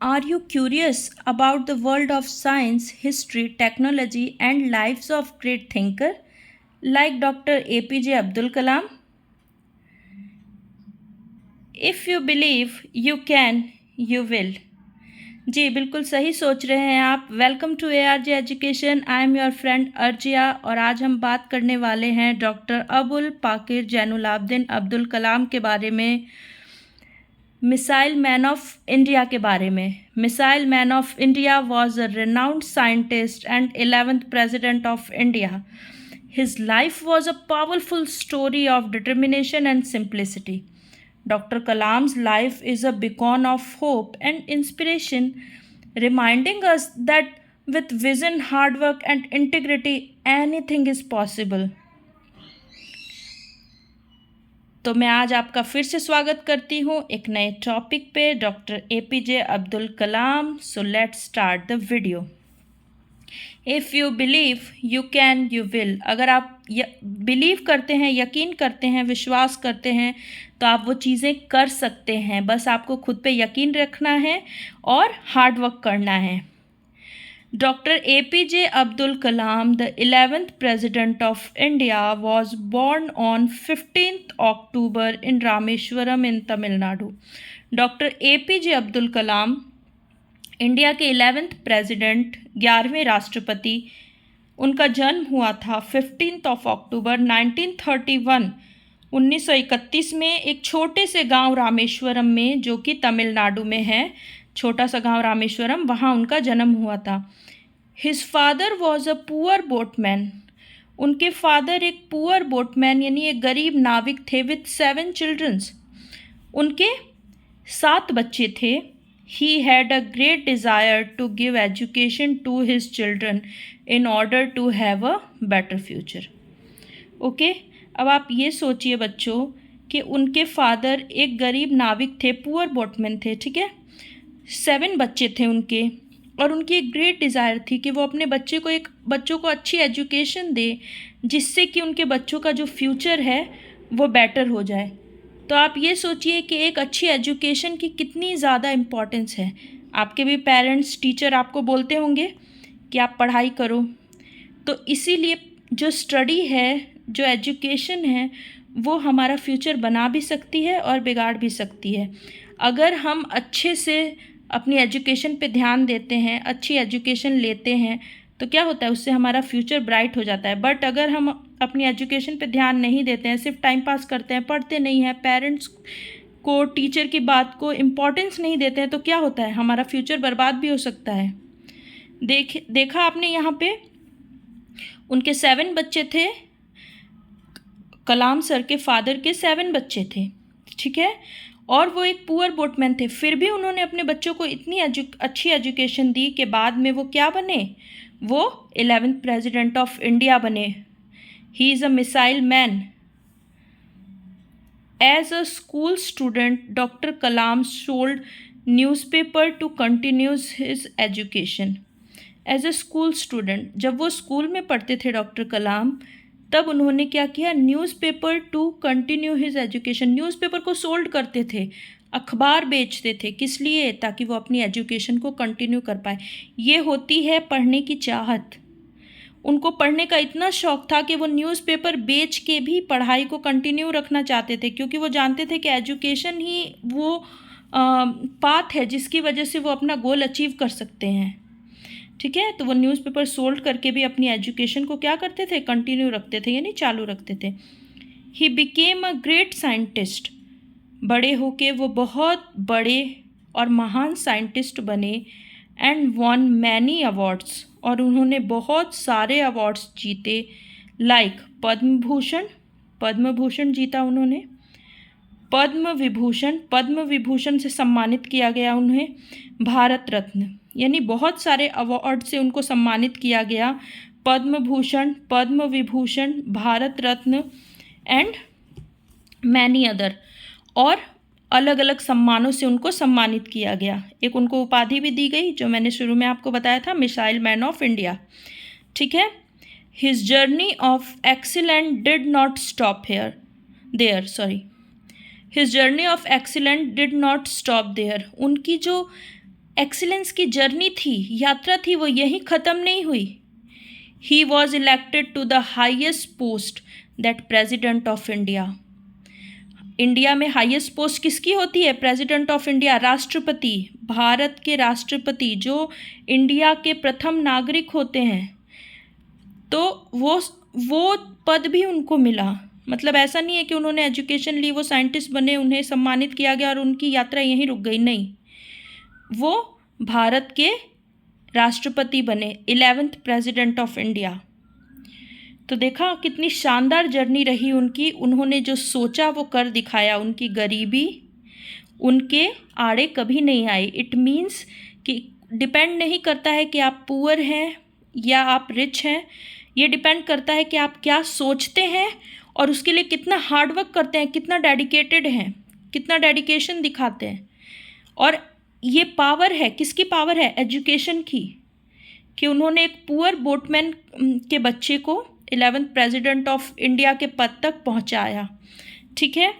Are you curious about the world of science, history, technology, and lives of great thinkers like Dr. APJ Abdul Kalam? If you believe you can, you will. जी बिल्कुल सही सोच रहे हैं आप। Welcome to ARJ education. I am your friend Arjiya और आज हम बात करने वाले हैं डॉक्टर अबुल पाकिर जैनुलाब्दीन अब्दुल कलाम के बारे में, मिसाइल मैन ऑफ इंडिया के बारे में। Missile man of India was a renowned scientist and 11th president of India. His life was a powerful story of determination and simplicity. Dr. Kalam's life is a beacon of hope and inspiration, reminding us that with vision, hard work, and integrity, anything is possible. तो मैं आज आपका फिर से स्वागत करती हूँ एक नए टॉपिक पे, doctor APJ Abdul Kalam. So let's start the video. If you believe you can you will. अगर आप बिलीव करते हैं, यकीन करते हैं, विश्वास करते हैं तो आप वो चीज़ें कर सकते हैं। बस आपको खुद पे यकीन रखना है और हार्ड वर्क करना है। Doctor APJ Abdul Kalam, the 11th President of India, was born on 15th October in Rameshwaram in Tamil Nadu. Doctor APJ Abdul Kalam India के 11th प्रेसिडेंट, 11वें राष्ट्रपति, उनका जन्म हुआ था 15 अक्टूबर 1931 1931 में एक छोटे से गांव रामेश्वरम में, जो कि तमिलनाडु में है। छोटा सा गांव रामेश्वरम, वहाँ उनका जन्म हुआ था। His father was a poor boatman. उनके फादर एक पुअर बोटमैन यानी एक गरीब नाविक थे, विथ 7 चिल्ड्रंस। उनके 7 बच्चे थे। He had a great desire to give education to his children in order to have a better future. Okay, अब आप ये सोचिए बच्चों कि उनके फादर एक गरीब नाविक थे, पुअर बोटमैन थे, ठीक है। 7 बच्चे थे उनके और उनकी एक ग्रेट डिज़ायर थी कि वो अपने बच्चों को अच्छी एजुकेशन दे, जिससे कि उनके बच्चों का जो फ्यूचर है वो बेटर हो जाए। तो आप ये सोचिए कि एक अच्छी एजुकेशन की कितनी ज़्यादा इम्पोर्टेंस है। आपके भी पेरेंट्स, टीचर आपको बोलते होंगे कि आप पढ़ाई करो। तो इसीलिए जो स्टडी है, जो एजुकेशन है, वो हमारा फ्यूचर बना भी सकती है और बिगाड़ भी सकती है। अगर हम अच्छे से अपनी एजुकेशन पे ध्यान देते हैं, अच्छी एजुकेशन लेते हैं, तो क्या होता है, उससे हमारा फ्यूचर ब्राइट हो जाता है। बट अगर हम अपनी एजुकेशन पे ध्यान नहीं देते हैं, सिर्फ टाइम पास करते हैं, पढ़ते नहीं हैं, पेरेंट्स को, टीचर की बात को इम्पोर्टेंस नहीं देते हैं, तो क्या होता है, हमारा फ्यूचर बर्बाद भी हो सकता है। देखा आपने यहाँ पे उनके 7 बच्चे थे। कलाम सर के फादर के 7 बच्चे थे, ठीक है, और वो एक पुअर बोटमैन थे। फिर भी उन्होंने अपने बच्चों को इतनी अच्छी एजुकेशन दी कि बाद में वो क्या बने, वो 11th प्रेसिडेंट ऑफ इंडिया बने। He is a missile man. As a school student, doctor Kalam sold newspaper to continues his education. As a school student, जब वो स्कूल में पढ़ते थे डॉक्टर कलाम, तब उन्होंने क्या किया, newspaper to continue his education. Newspaper को सोल्ड करते थे, अखबार बेचते थे। किस लिए? ताकि वो अपनी एजुकेशन को कंटिन्यू कर पाए। ये होती है पढ़ने की चाहत। उनको पढ़ने का इतना शौक़ था कि वो न्यूज़पेपर बेच के भी पढ़ाई को कंटिन्यू रखना चाहते थे, क्योंकि वो जानते थे कि एजुकेशन ही वो पाथ है जिसकी वजह से वो अपना गोल अचीव कर सकते हैं, ठीक है। तो वो न्यूज़पेपर सोल्ड करके भी अपनी एजुकेशन को क्या करते थे, कंटिन्यू रखते थे, यानी चालू रखते थे। He became a great scientist. बड़े होके वो बहुत बड़े और महान साइंटिस्ट बने। एंड वॉन मैनी अवार्ड्स, और उन्होंने बहुत सारे अवार्ड्स जीते, लाइक पद्म भूषण जीता उन्होंने, पद्म विभूषण से सम्मानित किया गया उन्हें, भारत रत्न, यानी बहुत सारे अवार्ड से उनको सम्मानित किया गया। Padma Bhushan, Padma Vibhushan, Bharat Ratna and many other, और अलग अलग सम्मानों से उनको सम्मानित किया गया। एक उनको उपाधि भी दी गई, जो मैंने शुरू में आपको बताया था, मिसाइल मैन ऑफ इंडिया, ठीक है। His journey of excellent did not stop his journey of excellent did not stop there. उनकी जो एक्सीलेंस की जर्नी थी, यात्रा थी, वो यहीं ख़त्म नहीं हुई। He was elected to the highest post that president of India. India में हाईएस्ट पोस्ट किसकी होती है? प्रेसिडेंट ऑफ इंडिया, राष्ट्रपति, भारत के राष्ट्रपति जो इंडिया के प्रथम नागरिक होते हैं, तो वो पद भी उनको मिला। मतलब ऐसा नहीं है कि उन्होंने एजुकेशन ली, वो साइंटिस्ट बने, उन्हें सम्मानित किया गया और उनकी यात्रा यहीं रुक गई, नहीं, वो भारत के राष्ट्रपति बने, 11th प्रेसिडेंट ऑफ इंडिया। तो देखा कितनी शानदार जर्नी रही उनकी, उन्होंने जो सोचा वो कर दिखाया, उनकी गरीबी उनके आड़े कभी नहीं आई। इट मीन्स कि डिपेंड नहीं करता है कि आप पुअर हैं या आप रिच हैं, ये डिपेंड करता है कि आप क्या सोचते हैं और उसके लिए कितना हार्डवर्क करते हैं, कितना डेडिकेटेड हैं, कितना डेडिकेशन दिखाते हैं। और ये पावर है, किसकी पावर है? एजुकेशन की, कि उन्होंने एक पुअर बोटमैन के बच्चे को 11th प्रेसिडेंट ऑफ इंडिया के पद तक पहुंचाया। ठीक है,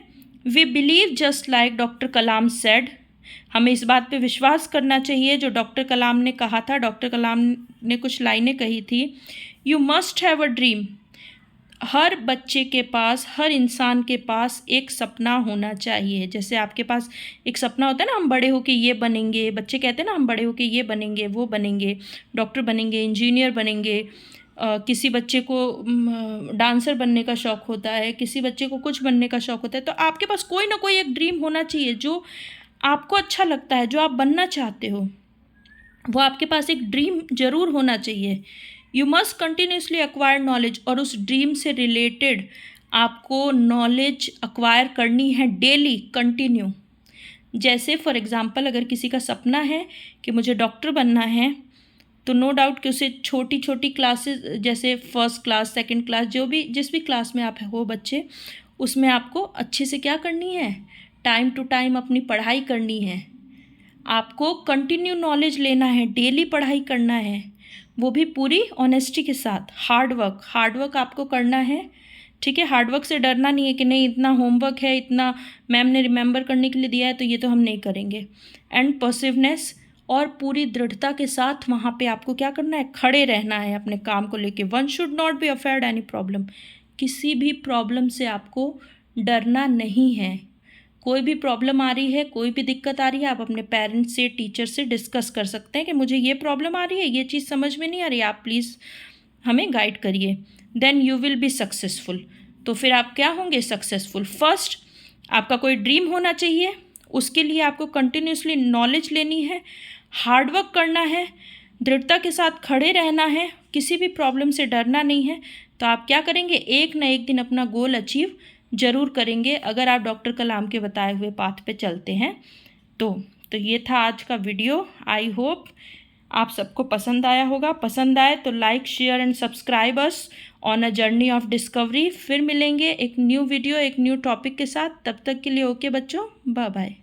we believe just like doctor Kalam said, हमें इस बात पे विश्वास करना चाहिए जो डॉक्टर कलाम ने कहा था। डॉक्टर कलाम ने कुछ लाइनें कही थी, you must have a dream. हर बच्चे के पास, हर इंसान के पास एक सपना होना चाहिए। जैसे आपके पास एक सपना होता है ना, हम बड़े होके ये बनेंगे, बच्चे कहते हैं ना हम बड़े होके ये बनेंगे, वो बनेंगे, डॉक्टर बनेंगे, इंजीनियर बनेंगे। किसी बच्चे को डांसर बनने का शौक़ होता है, किसी बच्चे को कुछ बनने का शौक़ होता है। तो आपके पास कोई ना कोई एक ड्रीम होना चाहिए जो आपको अच्छा लगता है, जो आप बनना चाहते हो, वो आपके पास एक ड्रीम ज़रूर होना चाहिए। You must continuously acquire knowledge, और उस ड्रीम से रिलेटेड आपको नॉलेज एक्वायर करनी है डेली, कंटिन्यू। जैसे फॉर एग्ज़ाम्पल अगर किसी का सपना है कि मुझे डॉक्टर बनना है, तो नो डाउट कि उसे छोटी छोटी क्लासेस, जैसे फर्स्ट क्लास, सेकंड क्लास, जो भी जिस भी क्लास में आप हो बच्चे, उसमें आपको अच्छे से क्या करनी है? टाइम टू टाइम अपनी पढ़ाई करनी है। आपको कंटिन्यू नॉलेज लेना है, डेली पढ़ाई करना है, वो भी पूरी ऑनेस्टी के साथ। हार्डवर्क आपको करना है। ठीक है, हार्डवर्क से डरना नहीं है कि नहीं इतना होमवर्क है, इतना मैम ने रिमेंबर करने के लिए दिया है तो ये तो हम नहीं करेंगे। एंड पर्सिवनेस, और पूरी दृढ़ता के साथ वहाँ पे आपको क्या करना है? खड़े रहना है अपने काम को लेके। One should not be afraid any problem, किसी भी प्रॉब्लम से आपको डरना नहीं है। कोई भी प्रॉब्लम आ रही है, कोई भी दिक्कत आ रही है, आप अपने पेरेंट्स से, टीचर से डिस्कस कर सकते हैं कि मुझे ये प्रॉब्लम आ रही है, ये चीज़ समझ में नहीं आ रही, आप प्लीज़ हमें गाइड करिए। Then you will be successful. तो फिर आप क्या होंगे? सक्सेसफुल। फर्स्ट, आपका कोई ड्रीम होना चाहिए, उसके लिए आपको कंटिन्यूसली नॉलेज लेनी है, हार्डवर्क करना है, दृढ़ता के साथ खड़े रहना है, किसी भी प्रॉब्लम से डरना नहीं है। तो आप क्या करेंगे? एक न एक दिन अपना गोल अचीव ज़रूर करेंगे, अगर आप डॉक्टर कलाम के बताए हुए पाथ पे चलते हैं तो ये था आज का वीडियो। आई होप आप सबको पसंद आया होगा। पसंद आए तो like, share and subscribe us on a journey of discovery. फिर मिलेंगे एक न्यू वीडियो, एक न्यू टॉपिक के साथ। तब तक के लिए ओके बच्चों, बाय बाय।